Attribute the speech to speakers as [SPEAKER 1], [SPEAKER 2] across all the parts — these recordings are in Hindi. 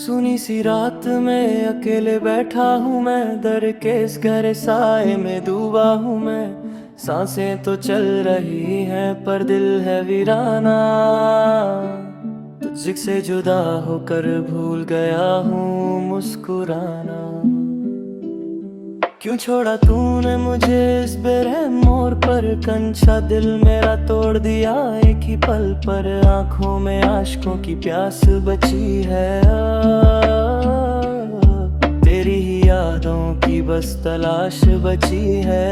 [SPEAKER 1] सुनी सी रात में अकेले बैठा हूँ मैं, दर के इस गहरे साए में डूबा हूँ मैं। सांसें तो चल रही हैं पर दिल है वीराना, तुझसे जुदा होकर भूल गया हूँ मुस्कुराना। क्यों छोड़ा तूने मुझे इस बेरहम मोड़ पर, कंचा दिल मेरा तोड़ दिया एक ही पल पर। आंखों में आशिकों की प्यास बची है, तेरी ही यादों की बस तलाश बची है।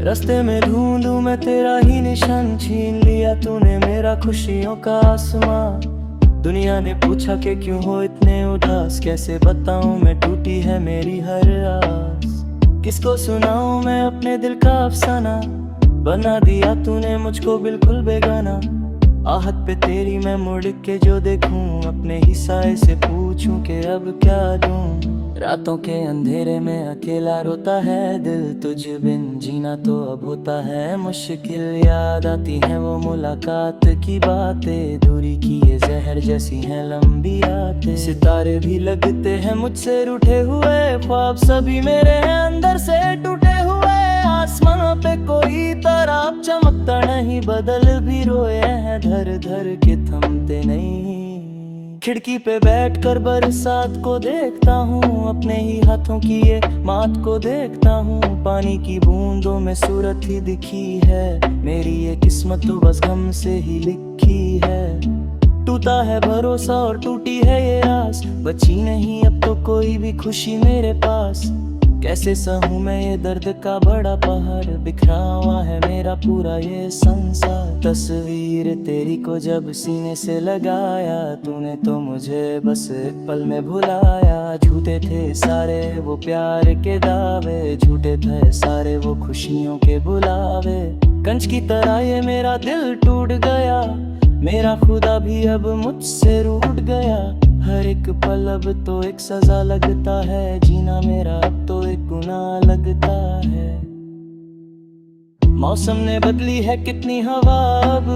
[SPEAKER 1] रास्ते में ढूंढूं मैं तेरा ही निशान, छीन लिया तूने मेरा खुशियों का आसमां। दुनिया ने पूछा कि क्यों हो इतने उदास, कैसे बताऊं मैं टूटी है मेरी हर आस। किसको सुनाऊं मैं अपने दिल का अफसाना, बना दिया तूने मुझको बिल्कुल बेगाना। आहट पे तेरी मैं मुड़ के जो देखूं, अपने ही साए से पूछूं कि अब क्या दूं। रातों के अंधेरे में अकेला रोता है दिल, तुझ बिन जीना तो अब होता है मुश्किल। याद आती है वो मुलाकात की बातें, दूरी की ये जहर जैसी हैं लंबी रातें। सितारे भी लगते हैं मुझसे रूठे हुए, ख्वाब सभी मेरे हैं अंदर से टूटे हुए। आसमां पे कोई तारा चमकता नहीं, बदल भी रोए हैं धर धर के थमते नहीं। खिड़की पे बैठकर बरसात को देखता हूँ, अपने ही हाथों की ये मात को देखता हूँ। पानी की बूंदों में सूरत ही दिखी है, मेरी ये किस्मत तो बस गम से ही लिखी है। टूटा है भरोसा और टूटी है ये आस, बची नहीं अब तो कोई भी खुशी मेरे पास। कैसे सहूं मैं ये दर्द का बड़ा पहाड़, बिखरा हुआ है मेरा पूरा ये संसार। तस्वीर तेरी को जब सीने से लगाया, तूने तो मुझे बस एक पल में भुलाया। झूठे थे सारे वो प्यार के दावे, झूठे थे सारे वो खुशियों के बुलावे। कंच की तरह ये मेरा दिल टूट गया, मेरा खुदा भी अब मुझसे रूठ गया। हर एक पल अब तो एक सजा लगता है, जीना मेरा अब तो एक गुनाह लगता है। मौसम ने बदली है कितनी हवा अब,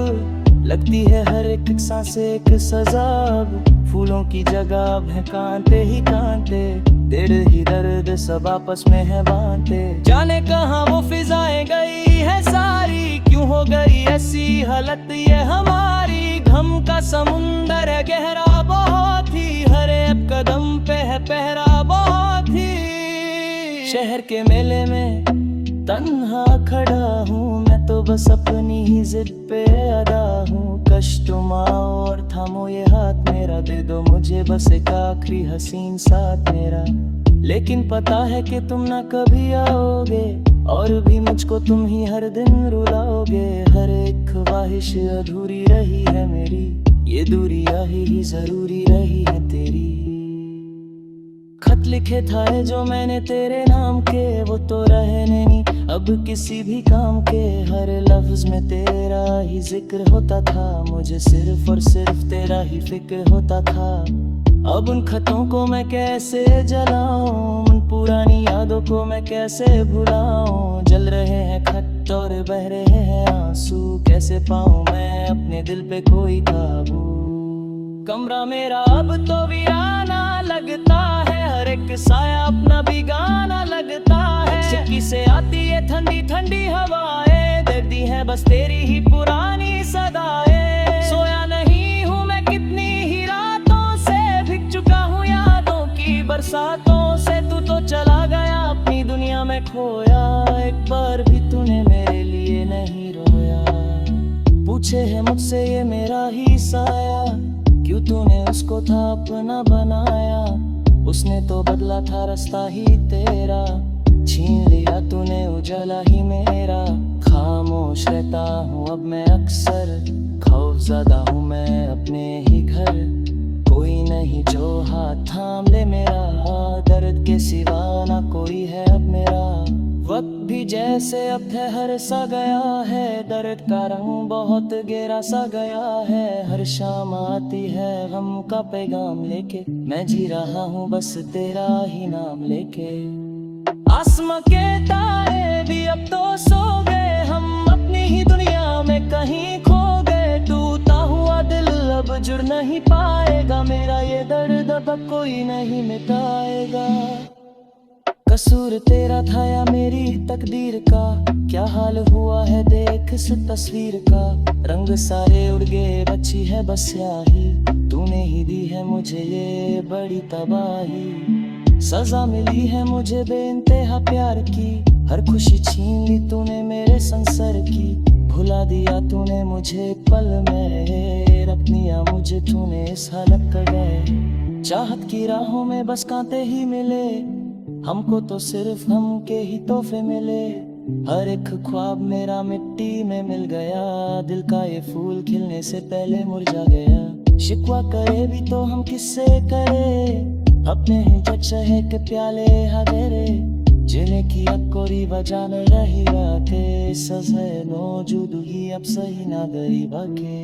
[SPEAKER 1] लगती है हर एक सांस एक सजा अब। फूलों की जगह अब है कांटे ही कांटे, दिल ही दर्द सब आपस में है बांटे। जाने कहाँ वो फिजाएं गई है सारी, क्यों हो गई ऐसी हालत ये हमारी। गम का समुंदर है गहरा बहुत ही, हर एक कदम पे है पहरा बहुत ही। शहर के मेले में तन्हा खड़ा हूँ मैं तो बस अपनी ही जिद पे अड़ा हूँ। कष्ट तुमाओ और थामो ये हाथ मेरा, दे दो मुझे बस एक आखिरी हसीन साथ मेरा। लेकिन पता है कि तुम ना कभी आओगे, और भी मुझको तुम ही हर दिन रुलाओगे। हर एक ख्वाहिश अधूरी रही है मेरी, ये दूरियां ही जरूरी रही है तेरी। खत लिखे था जो मैंने तेरे नाम के, वो तो रहे नहीं अब किसी भी काम के। हर लफ्ज में तेरा ही जिक्र होता था, मुझे सिर्फ और सिर्फ तेरा ही फिक्र होता था। अब उन खतों को मैं कैसे जलाऊं, उन पुरानी यादों को मैं कैसे भुलाऊं। जल रहे हैं खत और बह रहे हैं आंसू, कैसे पाऊं मैं अपने दिल पे कोई काबू। कमरा मेरा अब तो वीराना लगता है, हर एक साया अपना भी गाना लगता है। खिड़की से आती है ठंडी ठंडी हवाएं, दर्दी है बस तेरी ही पुरानी सदाएं। सोया नहीं हूँ मैं कितनी ही रातों से, भीग चुका हूँ यादों की बरसातों से। तू तो चला गया अपनी दुनिया में खोया, एक बार भी तूने मेरे लिए नहीं रोया। पूछे है मुझसे ये मेरा ही साया, क्यों तूने उसको था अपना बनाया। उसने तो बदला था रास्ता ही तेरा, छीन लिया तूने उजाला ही मेरा। खामोश रहता हूँ अब मैं अक्सर, खौफज़दा हूँ मैं अपने ही घर। कोई नहीं जो हाथ थाम ले मेरा, दर्द के सिवा ना कोई है अब मेरा। वक्त भी जैसे अब ठहर सा गया है, दर्द का रंग बहुत गहरा सा गया है। हर शाम आती है गम का पैगाम लेके, मैं जी रहा हूँ बस तेरा ही नाम लेके। आसमां के तारे भी अब तो सो गए, हम अपनी ही दुनिया में कहीं खो गए। टूटा हुआ दिल अब जुड़ नहीं पाएगा, मेरा ये दर्द अब कोई नहीं मिटाएगा। कसूर तेरा था या मेरी तकदीर का, क्या हाल हुआ है देख इस तस्वीर का। रंग सारे उड़ गए, बची है बस स्याही, तूने ही दी है मुझे ये बड़ी तबाही। सजा मिली है मुझे बेइंतहा प्यार की, हर खुशी छीन ली तूने मेरे संसर की। भुला दिया तूने मुझे पल में, रख दिया मुझे तूने इस हालत कर गए। चाहत की राहों में बस कांटे ही मिले, हमको तो सिर्फ हम के ही तोहफे मिले। हर एक ख्वाब मेरा मिट्टी में मिल गया, दिल का ये फूल खिलने से पहले मुरझा गया। शिकवा करे भी तो हम किससे करे, अपने ही जज है के प्याले हदेरे। जिन्हें की कोरी वजह न रही राते, सजे मौजूदगी अब सही ना गई बाके।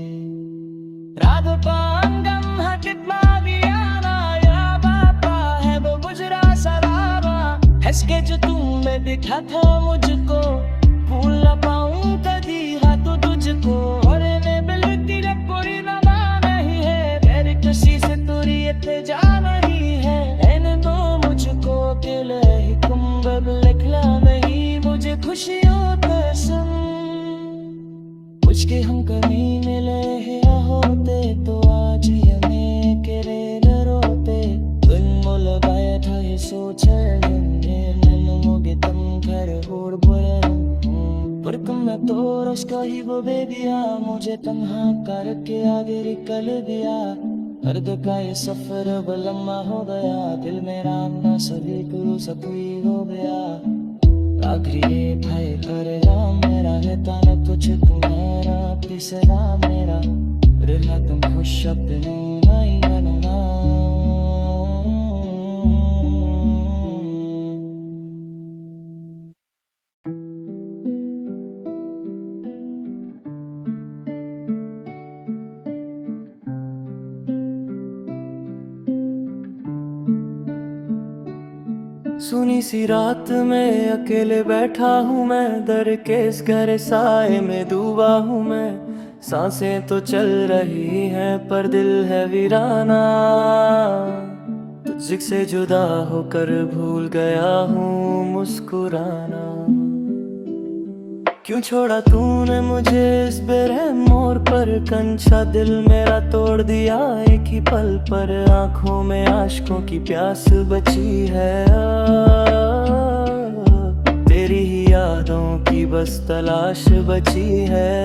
[SPEAKER 1] राग पांगम हकित मावियाना, या बापा है वो गुजरा सराबा। हंस के जो तुमने दिखा था मुझको, भूल ना पाऊं कभी हाथों तुझको। और मैं बिलती रख कोई नमा नहीं है, मेरी किसी से दूरी इतने जा नहीं है। रहने दो मुझको अकेले ही, तुम अब लिखला नहीं मुझे खुशियों कसम। कुछ के हम कभी मिले या होते, तो आज ही हमें केरे डरोते। दिन मुल बैठा ये सोच मोगे तुम घर होड़ बुरे। पर मैं तो रश का ही वो बेबिया, मुझे तन्हा करके आगे निकल दिया। दर्द का ये सफर अब लम्बा हो गया, दिल मेरा ना सभी को सकुई हो गया। आखिरी भाई कर मेरा रहता न कुछ तुम्हारा, तीसरा मेरा रहना तुम खुश अपने नहीं बनना। सुनी सी रात में अकेले बैठा हूँ मैं, दर के इस गहरे साए में डूबा हूँ मैं। सांसें तो चल रही हैं पर दिल है वीराना, तुझसे जुदा होकर भूल गया हूँ मुस्कुराना। क्यों छोड़ा तूने मुझे इस बेरहम मोड़ पर, कंचा दिल मेरा तोड़ दिया एक ही पल पर। आंखों में आशिकों की प्यास बची है, तेरी ही यादों की बस तलाश बची है।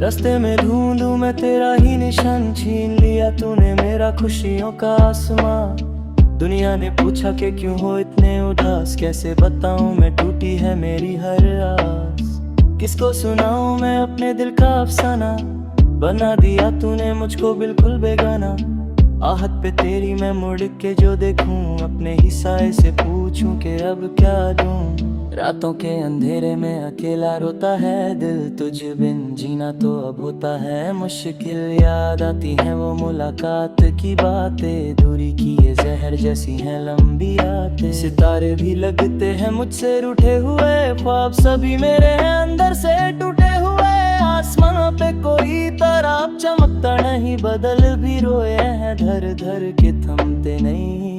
[SPEAKER 1] रास्ते में ढूंढूं मैं तेरा ही निशान, छीन लिया तूने मेरा खुशियों का आसमां। दुनिया ने पूछा कि क्यों हो इतने उदास, कैसे बताऊं मैं टूटी है मेरी हर आस। किसको सुनाऊं मैं अपने दिल का अफसाना, बना दिया तूने मुझको बिल्कुल बेगाना। आहत पे तेरी मैं मुड़ के जो देखूं, अपने ही साए से पूछूं कि अब क्या दूं। रातों के अंधेरे में अकेला रोता है दिल, तुझ बिन जीना तो अब होता है मुश्किल। याद आती है वो मुलाकात की बातें, दूरी की ये जहर जैसी हैं लंबी आते। सितारे भी लगते हैं मुझसे रूठे हुए, ख्वाब सभी मेरे हैं अंदर से टूटे हुए। आसमां पे कोई तारा चमकता नहीं, बदल भी रोए हैं धर धर के थमते नहीं।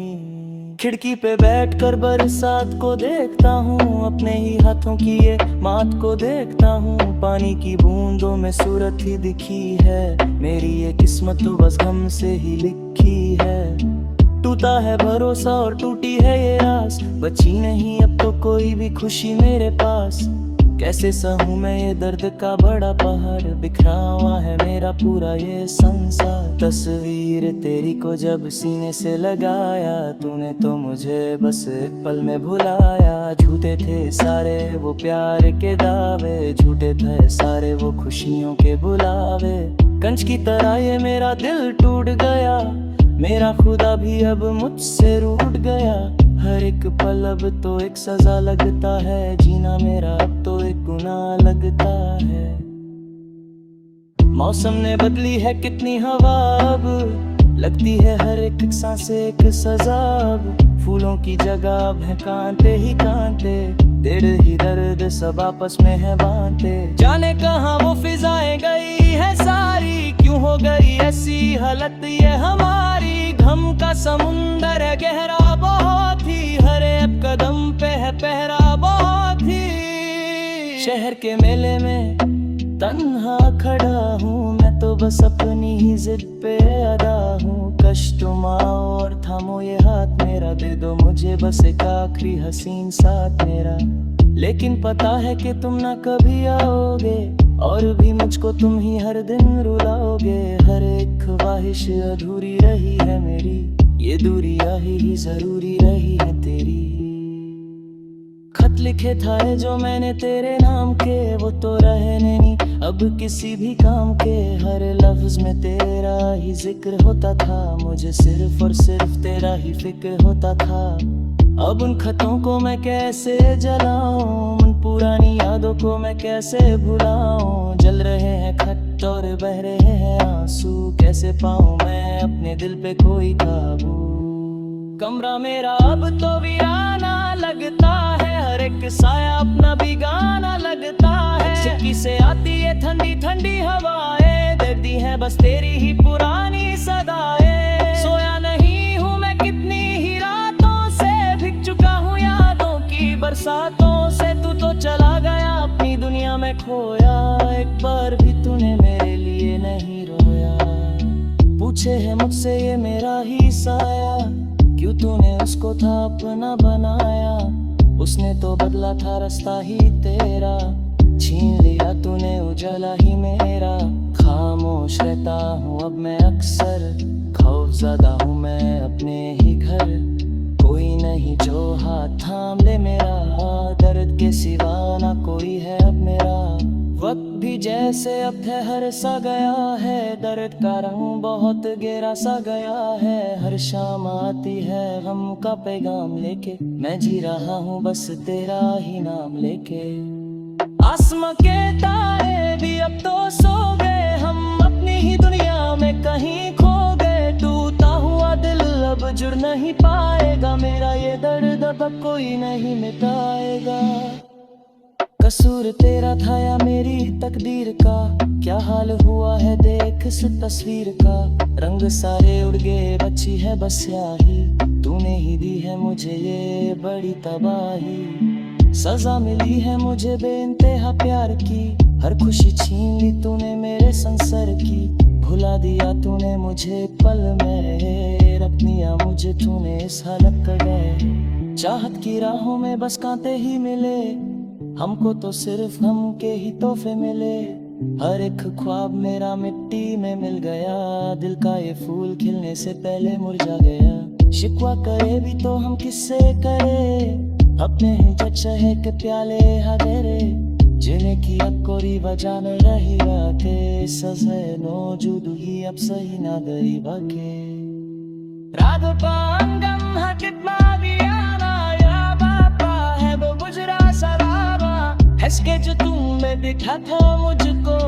[SPEAKER 1] खिड़की पे बैठकर बरसात को देखता हूँ, अपने ही हाथों की ये मात को देखता हूँ। पानी की बूंदों में सूरत ही दिखी है, मेरी ये किस्मत तो बस गम से ही लिखी है। टूटा है भरोसा और टूटी है ये आस, बची नहीं अब तो कोई भी खुशी मेरे पास। कैसे सहूं मैं ये दर्द का बड़ा पहाड़, बिखरा हुआ है मेरा पूरा ये संसार। तस्वीर तेरी को जब सीने से लगाया, तूने तो मुझे बस एक पल में भुलाया। झूठे थे सारे वो प्यार के दावे, झूठे थे सारे वो खुशियों के बुलावे। कंच की तरह ये मेरा दिल टूट गया, मेरा खुदा भी अब मुझसे रूठ गया। हर एक पल अब तो एक सजा लगता है, जीना मेरा अब तो एक गुनाह लगता है। मौसम ने बदली है कितनी हवा अब, लगती है हर एक सांस एक सजा। अब फूलों की जगह अब है कांटे ही कांटे, दिल ही दर्द सब आपस में है बांटे। जाने कहाँ वो फिजाएं गई है सारी, क्यों हो गई ऐसी हालत ये हमारी। गम का समुंदर है गहरा बहुत ही, हर एक कदम पे है पहरा बहुत ही। शहर के मेले में तन्हा खड़ा हूँ मैं तो बस अपनी ही जिद पे अड़ा हूँ। कष्टुम आओ और थामो ये हाथ मेरा, दे दो मुझे बस एक आखिरी हसीन साथ मेरा। लेकिन पता है कि तुम ना कभी आओगे, और भी मुझको तुम ही हर दिन रुलाओगे। हर एक ख्वाहिश अधूरी रही है मेरी, ये दूरियां ही जरूरी रही है तेरी। खत लिखे था जो मैंने तेरे नाम के, वो तो रहे नहीं अब किसी भी काम के। हर लफ्ज में तेरा ही जिक्र होता था, मुझे सिर्फ और सिर्फ तेरा ही फिक्र होता था। अब उन खतों को मैं कैसे जलाऊं, उन पुरानी यादों को मैं कैसे भुलाऊं। जल रहे हैं खत और बह रहे हैं आंसू, कैसे पाऊं मैं अपने दिल पे कोई काबू। कमरा मेरा अब तो वीराना लगता है, हर एक साया अपना भी गाना लगता है। खिड़की से आती है ठंडी ठंडी हवाएं, दर्दी है बस तेरी ही पुरानी सदाएं। सोया नहीं हूँ मैं कितनी ही रातों से, भीग चुका हूँ यादों की बरसातों से। तू तो चला गया अपनी दुनिया में खोया, एक बार भी तूने मेरे लिए नहीं रोया। पूछे है मुझसे ये मेरा ही साया, क्यों तूने उसको था अपना बनाया। उसने तो बदला था रास्ता ही तेरा, छीन लिया तूने उजाला ही मेरा। खामोश रहता हूँ अब मैं अक्सर, खौफज़दा हूँ मैं अपने ही घर। कोई नहीं जो हाथ थाम ले मेरा, दर्द के सिवा ना कोई है अब मेरा। वक्त भी जैसे अब ठहर सा गया है, दर्द का रंग बहुत गहरा सा गया है। हर शाम आती है गम का पैगाम लेके, मैं जी रहा हूँ बस तेरा ही नाम लेके। आसमां के तारे भी अब तो सो गए, हम अपनी ही दुनिया में कहीं खो गए। टूटा हुआ दिल अब जुड़ नहीं पाएगा, मेरा ये दर्द अब कोई नहीं मिटाएगा। कसूर तेरा था या मेरी तकदीर का, क्या हाल हुआ है देख इस तस्वीर का। रंग सारे उड़ गए बची है बस स्याही, तूने ही दी है मुझे ये बड़ी तबाही। सजा मिली है मुझे बेइंतहा प्यार की, हर खुशी छीन ली तूने मेरे संसार की। भुला दिया तूने मुझे पल में, रख दिया मुझे तूने इस हालत कर गए। चाहत की राहों में बस कांटे ही मिले, हमको तो सिर्फ हम के ही तोहफे मिले। हर एक ख्वाब मेरा मिट्टी में मिल गया, दिल का ये फूल खिलने से पहले मुरझा गया। शिकवा करे भी तो हम किससे करे, अपने ही चचे के प्याले हदेरे। जिन्हें की अब कोई वजह न रही राते, सजे नो जुदू ही अब सही ना दई बाके। रात पांगम हकित मावियाना या बापा है वो गुजरा सराबा। हंस के जो तुमने दिखा था मुझको,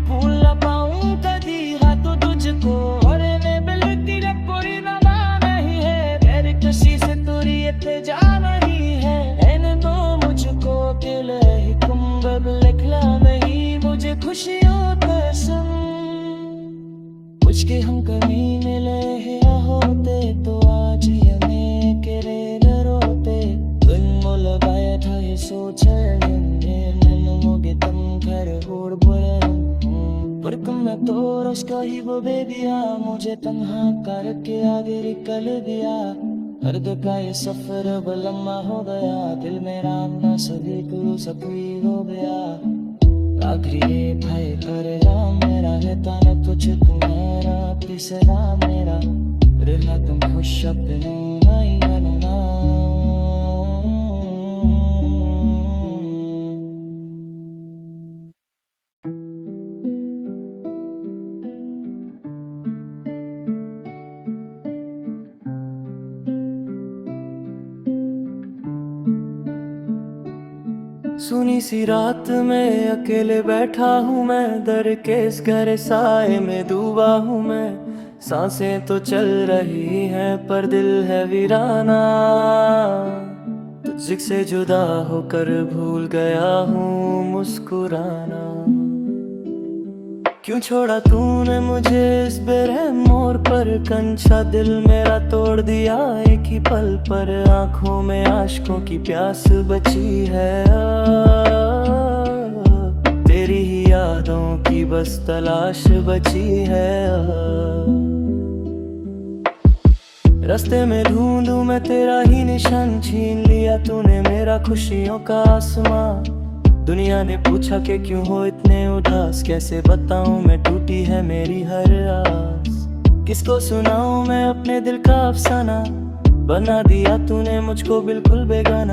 [SPEAKER 1] भूल ना पाऊं कभी हाथों तुझको। और मैं बिलती रे कोई नवा नहीं है, तेरे किसी से दूरी इतने जा नहीं है। एन तो मुझको अकेले ही कुंभ लिखला नहीं, मुझे खुशियों कसम। कुछ के हम कहीं मिले हैं होते, तो आज हमें केरे रोते। दिन मुल बैठा है सोच मोगे तुम घर और पर मैं तो रश्का ही वो बेबिया, मुझे तन्हा करके आगे निकल गया। हर्द का ये सफर अब लम्बा हो गया, दिल मेरा ना सभी को सफरी हो गया। आखिरी भाई कर राम मेरा रहता न कुछ तुम्हारा, तीसरा मेरा रहना तुम खुश अपने नहीं रहना। सुनी सी रात में अकेले बैठा हूँ मैं, दर के इस गहरे साए में डूबा हूँ मैं। सांसें तो चल रही हैं पर दिल है वीराना। तुझसे जुदा होकर भूल गया हूँ मुस्कुराना। क्यों छोड़ा तूने मुझे इस बेरहम मोड़ पर, कंचा दिल मेरा तोड़ दिया एक ही पल पर। आंखों में आशिकों की प्यास बची है, तेरी ही यादों की बस तलाश बची है। रास्ते में ढूंढूं मैं तेरा ही निशान, छीन लिया तूने मेरा खुशियों का आसमां। दुनिया ने पूछा कि क्यों हो इतने उदास, कैसे बताऊं मैं टूटी है मेरी हर आस। किसको सुनाऊं मैं अपने दिल का अफसाना, बना दिया तूने मुझको बिल्कुल बेगाना।